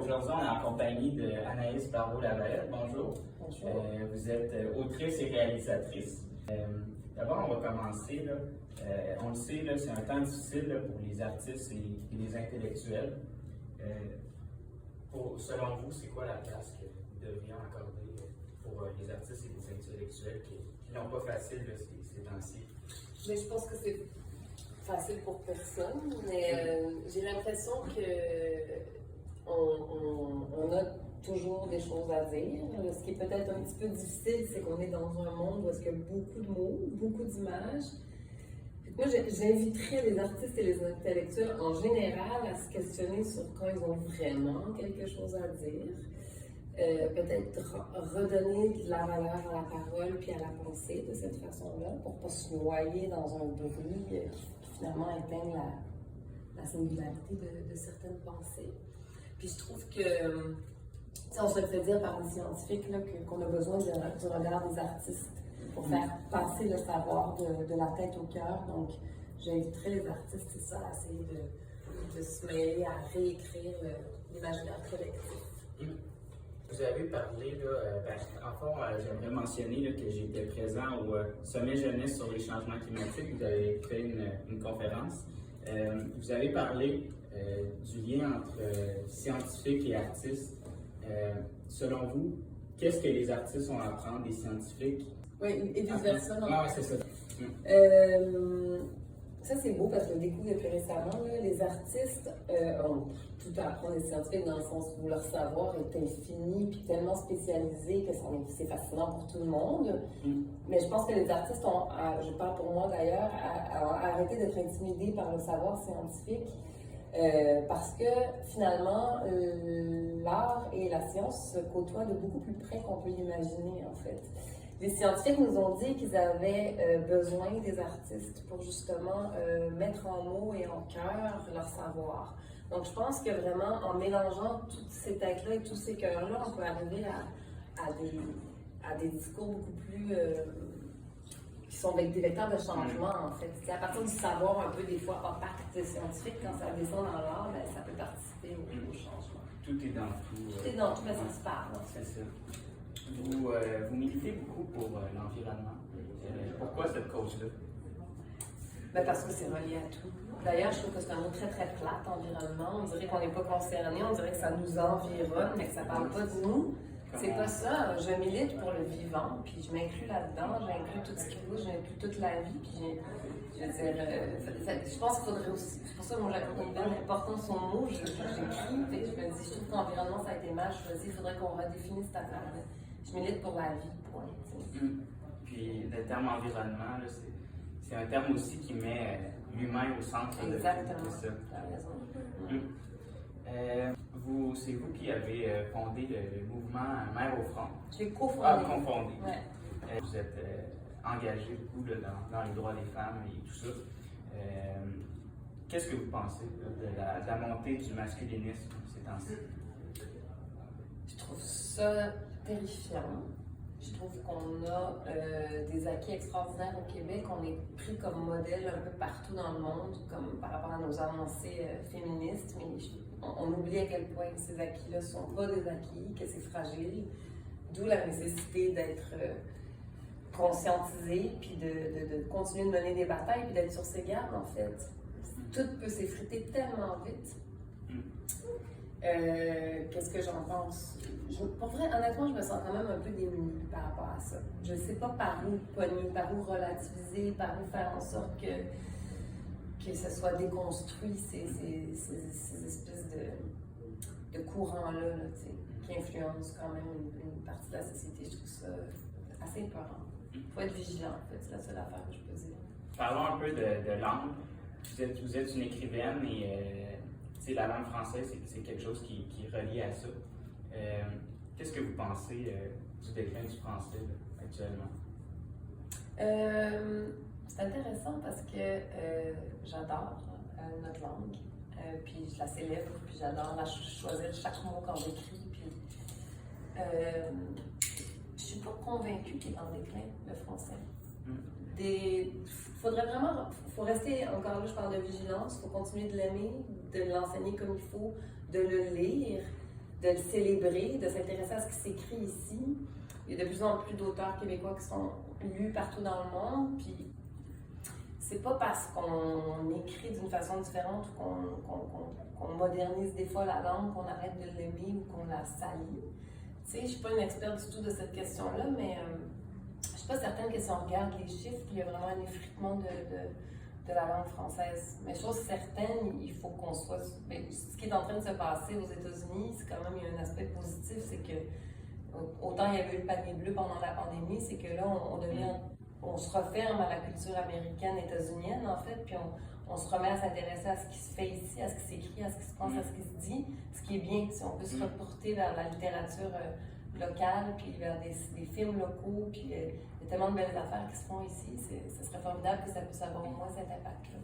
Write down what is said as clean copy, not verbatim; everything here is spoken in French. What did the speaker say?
Aujourd'hui, on est en compagnie d'Anaïs Barbeau-Lavalette. Bonjour. Bonjour. Vous êtes autrice et réalisatrice. D'abord, on va commencer. On le sait, c'est un temps difficile pour les artistes et les intellectuels. Selon vous, c'est quoi la place que nous devrions accorder pour les artistes et les intellectuels qui n'ont pas facile ces temps-ci? Mais je pense que c'est facile pour personne, mais j'ai l'impression que on a toujours des choses à dire. Ce qui est peut-être un petit peu difficile, c'est qu'on est dans un monde où il y a beaucoup de mots, beaucoup d'images. Moi, j'inviterais les artistes et les intellectuels en général à se questionner sur quand ils ont vraiment quelque chose à dire. Peut-être redonner de la valeur à la parole puis à la pensée de cette façon-là pour ne pas se noyer dans un bruit qui finalement éteigne la singularité de certaines pensées. Puis je trouve que, on se le fait dire par les scientifiques qu'on a besoin du regard des artistes pour faire passer le savoir de la tête au cœur. Donc, j'inviterais les artistes, c'est ça, à essayer de se mêler, à réécrire l'imaginaire collectif. Vous avez parlé, j'aimerais mentionner que j'étais présent au Sommet Jeunesse sur les changements climatiques. Vous avez fait une conférence. Vous avez parlé du lien entre scientifiques et artistes. Selon vous, qu'est-ce que les artistes ont à apprendre des scientifiques? Oui, et vice-versa. Non, c'est ça. Ça, c'est beau parce que je le découvre depuis récemment. Les artistes ont tout à apprendre des scientifiques dans le sens où leur savoir est infini puis tellement spécialisé que c'est fascinant pour tout le monde. Mais je pense que les artistes ont, je parle pour moi d'ailleurs, arrêté d'être intimidés par le savoir scientifique parce que finalement, l'art et la science se côtoient de beaucoup plus près qu'on peut l'imaginer en fait. Les scientifiques nous ont dit qu'ils avaient besoin des artistes pour justement mettre en mots et en cœur leur savoir. Donc je pense que vraiment en mélangeant toutes ces têtes-là et tous ces cœurs-là, on peut arriver à des discours beaucoup plus qui sont des vecteurs de changement en fait. C'est à partir du savoir un peu des fois opaque des scientifiques, quand ça descend dans l'art, ben, ça peut participer au changement. Tout est dans tout. Tout est dans tout, mais ça se parle en fait. C'est ça. Vous militez beaucoup pour l'environnement. Pourquoi cette cause-là? Ben parce que c'est relié à tout. D'ailleurs, je trouve que c'est un mot très très plate, environnement. On dirait qu'on n'est pas concerné, on dirait que ça nous environne, mais que ça ne parle pas de nous. C'est pas ça. Je milite pour le vivant, puis je m'inclus là-dedans, j'inclus tout ce qui bouge, j'inclus toute la vie, puis je veux dire, je pense qu'il faudrait aussi, c'est pour ça que moi j'accorde une bonne importance au mot, j'écris, puis je me dis, je trouve que l'environnement ça a été mal choisi, il faudrait qu'on redéfinisse cette affaire-là. Je milite pour la vie, point. Puis le terme environnement, c'est un terme aussi qui met l'humain au centre de ça. Exactement, tu as raison. C'est vous qui avez fondé le mouvement Mère au front. J'ai cofondé. Confondé. Ouais. Vous êtes engagé beaucoup dans les droits des femmes et tout ça. Qu'est-ce que vous pensez de la montée du masculinisme ces temps-ci? Je trouve ça terrifiant. Je trouve qu'on a des acquis extraordinaires au Québec. On est pris comme modèle un peu partout dans le monde, comme par rapport à nos avancées féministes. Mais on oublie à quel point ces acquis-là ne sont pas des acquis, que c'est fragile. D'où la nécessité d'être conscientisé, puis de continuer de mener des batailles, puis d'être sur ses gardes, en fait. Tout peut s'effriter tellement vite. Qu'est-ce que j'en pense? Pour vrai, honnêtement, je me sens quand même un peu démunie par rapport à ça. Je ne sais pas par où pogner, par où relativiser, par où faire en sorte que ce soit déconstruit, ces espèces de courants-là qui influencent quand même une partie de la société. Je trouve ça assez épeurant. Il faut être vigilant, en fait. C'est la seule affaire que je peux dire. Parlons un peu de langue. Vous êtes une écrivaine et la langue française, c'est quelque chose qui est relié à ça. Qu'est-ce que vous pensez du déclin du français actuellement? C'est intéressant parce que j'adore notre langue, puis je la célèbre, puis j'adore choisir chaque mot quand j'écris. Puis je suis pas convaincue qu'il est en déclin, le français. Faut rester, encore là, je parle de vigilance, il faut continuer de l'aimer, de l'enseigner comme il faut, de le lire, de le célébrer, de s'intéresser à ce qui s'écrit ici. Il y a de plus en plus d'auteurs québécois qui sont lus partout dans le monde, puis c'est pas parce qu'on écrit d'une façon différente ou qu'on modernise des fois la langue, qu'on arrête de l'aimer ou qu'on la salit. Tu sais, je suis pas une experte du tout de cette question-là, mais je suis pas certaine que si on regarde les chiffres, il y a vraiment un effritement de la langue française. Mais chose certaine, il faut qu'on soit... Mais ce qui est en train de se passer aux États-Unis, c'est quand même, il y a un aspect positif, c'est que autant il y avait eu le panier bleu pendant la pandémie, c'est que là, on se referme à la culture américaine, états-unienne, en fait, puis on se remet à s'intéresser à ce qui se fait ici, à ce qui s'écrit, à ce qui se pense, à ce qui se dit, ce qui est bien, si on peut se reporter vers la littérature locale, puis vers des films locaux, puis il y a tellement de belles affaires qui se font ici, ce serait formidable que ça puisse avoir au moins cet impact-là.